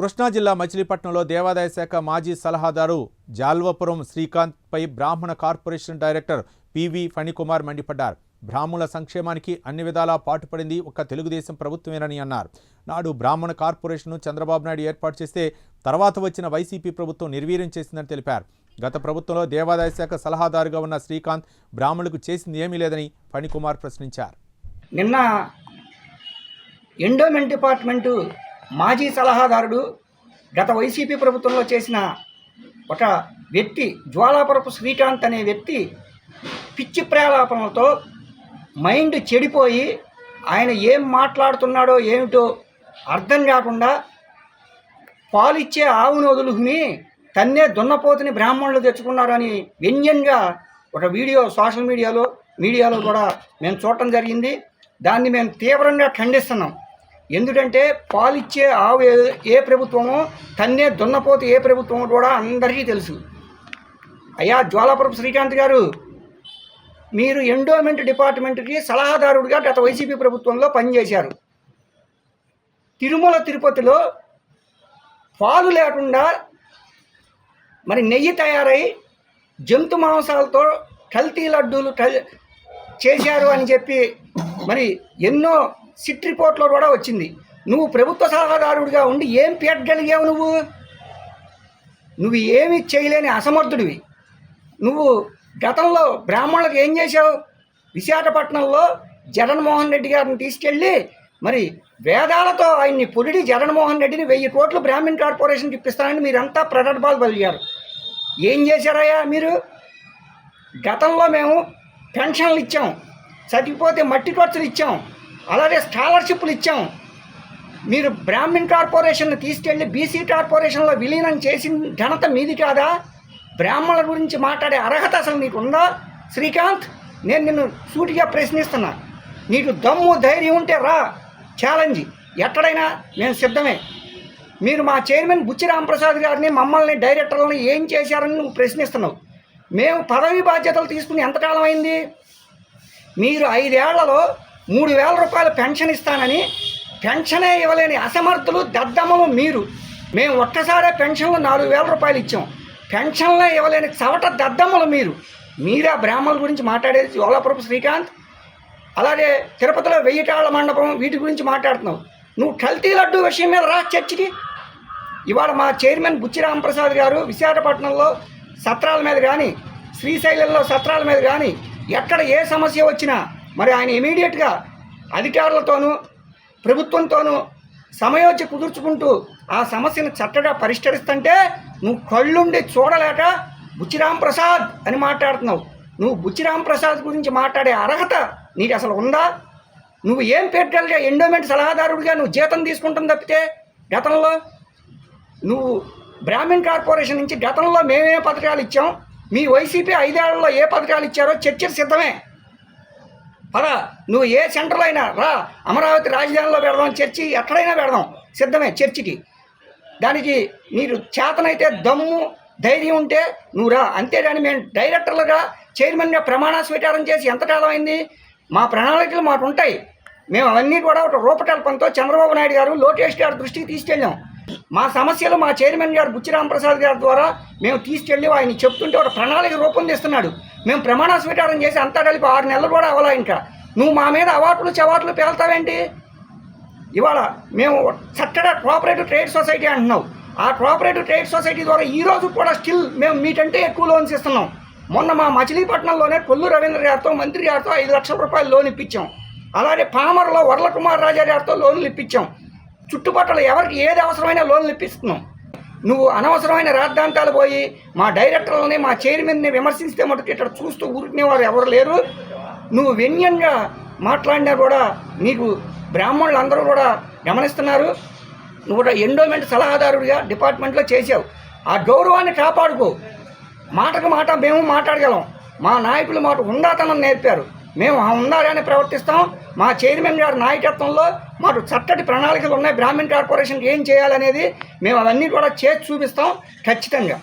కృష్ణా జిల్లా మచిలీపట్నంలో దేవాదాయ శాఖ మాజీ సలహాదారు జాల్వపురం శ్రీకాంత్ పై బ్రాహ్మణ కార్పొరేషన్ డైరెక్టర్ పివి ఫణికుమార్ మండిపడ్డారు. బ్రాహ్మణుల సంక్షేమానికి అన్ని విధాలా పాటుపడింది ఒక్క తెలుగుదేశం ప్రభుత్వమేనని అన్నారు. నాడు బ్రాహ్మణ కార్పొరేషన్ను చంద్రబాబు నాయుడు ఏర్పాటు చేస్తే తర్వాత వచ్చిన వైసీపీ ప్రభుత్వం నిర్వీర్యం చేసిందని తెలిపారు. గత ప్రభుత్వంలో దేవాదాయ శాఖ సలహాదారుగా ఉన్న శ్రీకాంత్ బ్రాహ్మణులకు చేసింది ఏమీ లేదని ఫణికుమార్ ప్రశ్నించారు. నిన్న ఎండోమెంట్ డిపార్ట్మెంటు మాజీ సలహాదారుడు గత వైసీపీ ప్రభుత్వంలో చేసిన ఒక వ్యక్తి జ్వాలాపురపు శ్రీకాంత్ అనే వ్యక్తి పిచ్చి ప్రేలాపనలతో మైండ్ చెడిపోయి ఆయన ఏం మాట్లాడుతున్నాడో ఏమిటో అర్థం కాకుండా పాలిచ్చే ఆవును వదులుకుని తన్నే దున్నపోతుని బ్రాహ్మణులు తెచ్చుకున్నారని వ్యంగ్యంగా ఒక వీడియో సోషల్ మీడియాలో కూడా మేము చూడటం జరిగింది. దాన్ని మేము తీవ్రంగా ఖండిస్తున్నాం. ఎందుకంటే పాలిచ్చే ఆవు ఏ ప్రభుత్వమో తన్నే దున్నపోతు ఏ ప్రభుత్వమో కూడా అందరికీ తెలుసు. అయ్యా జ్వాలాపురపు శ్రీకాంత్ గారు, మీరు ఎండోమెంట్ డిపార్ట్మెంట్కి సలహాదారుడిగా గత వైసీపీ ప్రభుత్వంలో పనిచేశారు. తిరుమల తిరుపతిలో పాలు లేకుండా మరి నెయ్యి తయారై జంతు మాంసాలతో కల్తీ లడ్డూలు చేశారు అని చెప్పి మరి ఎన్నో సిట్ రిపోర్ట్లో కూడా వచ్చింది. నువ్వు ప్రభుత్వ సలహాదారుడిగా ఉండి ఏం పీటగలిగావు? నువ్వు ఏమి చేయలేని అసమర్థుడివి. నువ్వు గతంలో బ్రాహ్మణులకు ఏం చేశావు? విశాఖపట్నంలో జగన్మోహన్ రెడ్డి గారిని తీసుకెళ్ళి మరి వేదాలతో ఆయన్ని పొడిడి జగన్మోహన్ రెడ్డిని 1000 కోట్లు బ్రాహ్మణ్ కార్పొరేషన్కి ఇప్పిస్తానని మీరంతా ప్రగల్భాలు పలికారు. ఏం చేశారయ్యా మీరు? గతంలో మేము పెన్షన్లు ఇచ్చాం, చచ్చిపోతే మట్టి ఖర్చులు ఇచ్చాం, అలాగే స్కాలర్షిప్లు ఇచ్చాం. మీరు బ్రాహ్మణ్ కార్పొరేషన్ను తీసుకెళ్ళి బీసీ కార్పొరేషన్లో విలీనం చేసిన ఘనత మీది కాదా? బ్రాహ్మణుల గురించి మాట్లాడే అర్హత అసలు నీకు ఉందా? శ్రీకాంత్, నేను నిన్ను సూటిగా ప్రశ్నిస్తున్నా. నీకు దమ్ము ధైర్యం ఉంటే రా, ఛాలెంజ్ ఎక్కడైనా మేము సిద్ధమే. మీరు మా చైర్మన్ బుచ్చి రాంప్రసాద్ గారిని మమ్మల్ని డైరెక్టర్లను ఏం చేశారని నువ్వు ప్రశ్నిస్తున్నావు. మేము పదవి బాధ్యతలు తీసుకుని ఎంతకాలం అయింది? మీరు 5 ఏళ్లలో 3000 రూపాయల పెన్షన్ ఇస్తానని పెన్షనే ఇవ్వలేని అసమర్థులు, దద్దమ్మలు మీరు. మేము ఒక్కసారే పెన్షన్లు 4000 రూపాయలు ఇచ్చాం. పెన్షన్లే ఇవ్వలేని చవట దద్దమ్మలు మీరు. మీరా బ్రాహ్మణుల గురించి మాట్లాడేది? జ్వాలాపురపు శ్రీకాంత్, అలాగే తిరుపతిలో 1000 కాళ్ళ మండపం వీటి గురించి మాట్లాడుతున్నావు. నువ్వు కల్తీ లడ్డు విషయం మీద రా చర్చికి. ఇవాళ మా చైర్మన్ బుచ్చి రాంప్రసాద్ గారు విశాఖపట్నంలో సత్రాల మీద కానీ, శ్రీశైలంలో సత్రాల మీద కానీ ఎక్కడ ఏ సమస్య వచ్చినా మరి ఆయన ఇమీడియట్గా అధికారులతోనూ ప్రభుత్వంతోనూ సమయోచ్య కుదుర్చుకుంటూ ఆ సమస్యను చక్కగా పరిష్కరిస్తుంటే నువ్వు కళ్ళుండి చూడలేక బుచ్చి రాంప్రసాద్ అని మాట్లాడుతున్నావు. నువ్వు బుచ్చి రాంప్రసాద్ గురించి మాట్లాడే అర్హత నీకు అసలు ఉందా? నువ్వు ఏం పెట్టగలిగా? ఎండోమెంట్ సలహాదారుడిగా నువ్వు జీతం తీసుకుంటాం తప్పితే గతంలో నువ్వు బ్రాహ్మణ్ కార్పొరేషన్ నుంచి గతంలో మేమే పథకాలు ఇచ్చాం, మీ వైసీపీ 5 ఏళ్లలో ఏ పథకాలు ఇచ్చారో చర్చలు సిద్ధమే. పదా, నువ్వు ఏ సెంటర్లో అయినా రా, అమరావతి రాజధానిలో పెడదాం, చర్చి ఎక్కడైనా పెడదాం, సిద్ధమే చర్చికి. దానికి మీరు చేతనైతే దమ్ము ధైర్యం ఉంటే నువ్వు రా. అంతేగాని మేము డైరెక్టర్లుగా చైర్మన్గా ప్రమాణ స్వీకారం చేసి ఎంతకాలం అయింది? మా ప్రణాళికలు మాకు ఉంటాయి. మేము అవన్నీ కూడా ఒక రూపకల్పనతో చంద్రబాబు నాయుడు గారు, లోకేష్ గారి దృష్టికి తీసుకెళ్ళాం. మా సమస్యలు మా చైర్మన్ గారు బుచ్చి రాంప్రసాద్ గారి ద్వారా మేము తీసుకెళ్ళి ఆయన చెప్తుంటే ఒక ప్రణాళిక రూపొందిస్తున్నాడు. మేము ప్రమాణ స్వీకారం చేసి అంతా కలిపి 6 నెలలు కూడా అవ్వాలా. ఇంకా నువ్వు మా మీద అవార్డులు చవాట్లు పేల్తావేంటి? ఇవాళ మేము చక్కగా కోఆపరేటివ్ ట్రేడ్ సొసైటీ అంటున్నావు. ఆ కోఆపరేటివ్ ట్రేడ్ సొసైటీ ద్వారా ఈరోజు కూడా స్టిల్ మేము మీకంటే ఎక్కువ లోన్స్ ఇస్తున్నాం. మొన్న మా మచిలీపట్నంలోనే కొల్లు రవీంద్ర గారితో, మంత్రి గారితో 5 లక్షల రూపాయలు లోన్ ఇప్పించాం. అలాగే పామర్లో వరల కుమార్ రాజా గారితో లోన్లు ఇప్పించాం. చుట్టుపక్కల ఎవరికి ఏది అవసరమైనా లోన్లు ఇప్పిస్తున్నాం. నువ్వు అనవసరమైన రాద్ధాంతాలు పోయి మా డైరెక్టర్లని, మా చైర్మన్ని విమర్శిస్తే మటుకు ఇక్కడ చూస్తూ ఊరుకునేవారు ఎవరు లేరు. నువ్వు వ్యంగ్యంగా మాట్లాడినా కూడా నీకు బ్రాహ్మణులు అందరూ కూడా గమనిస్తున్నారు. నువ్వు కూడా ఎండోమెంట్ సలహాదారుడిగా డిపార్ట్మెంట్లో చేసావు. ఆ గౌరవాన్ని కాపాడుకో. మాటకు మాట మేము మాట్లాడగలం. మా నాయకులు మాకు హుందాతనం నేర్పారు. మేము ఆ హుందాగానే ప్రవర్తిస్తాం. మా చైర్మన్ గారి నాయకత్వంలో మాకు చక్కటి ప్రణాళికలు ఉన్నాయి. బ్రాహ్మణ్ కార్పొరేషన్కి ఏం చేయాలనేది మేము అవన్నీ కూడా చేసి చూపిస్తాం ఖచ్చితంగా.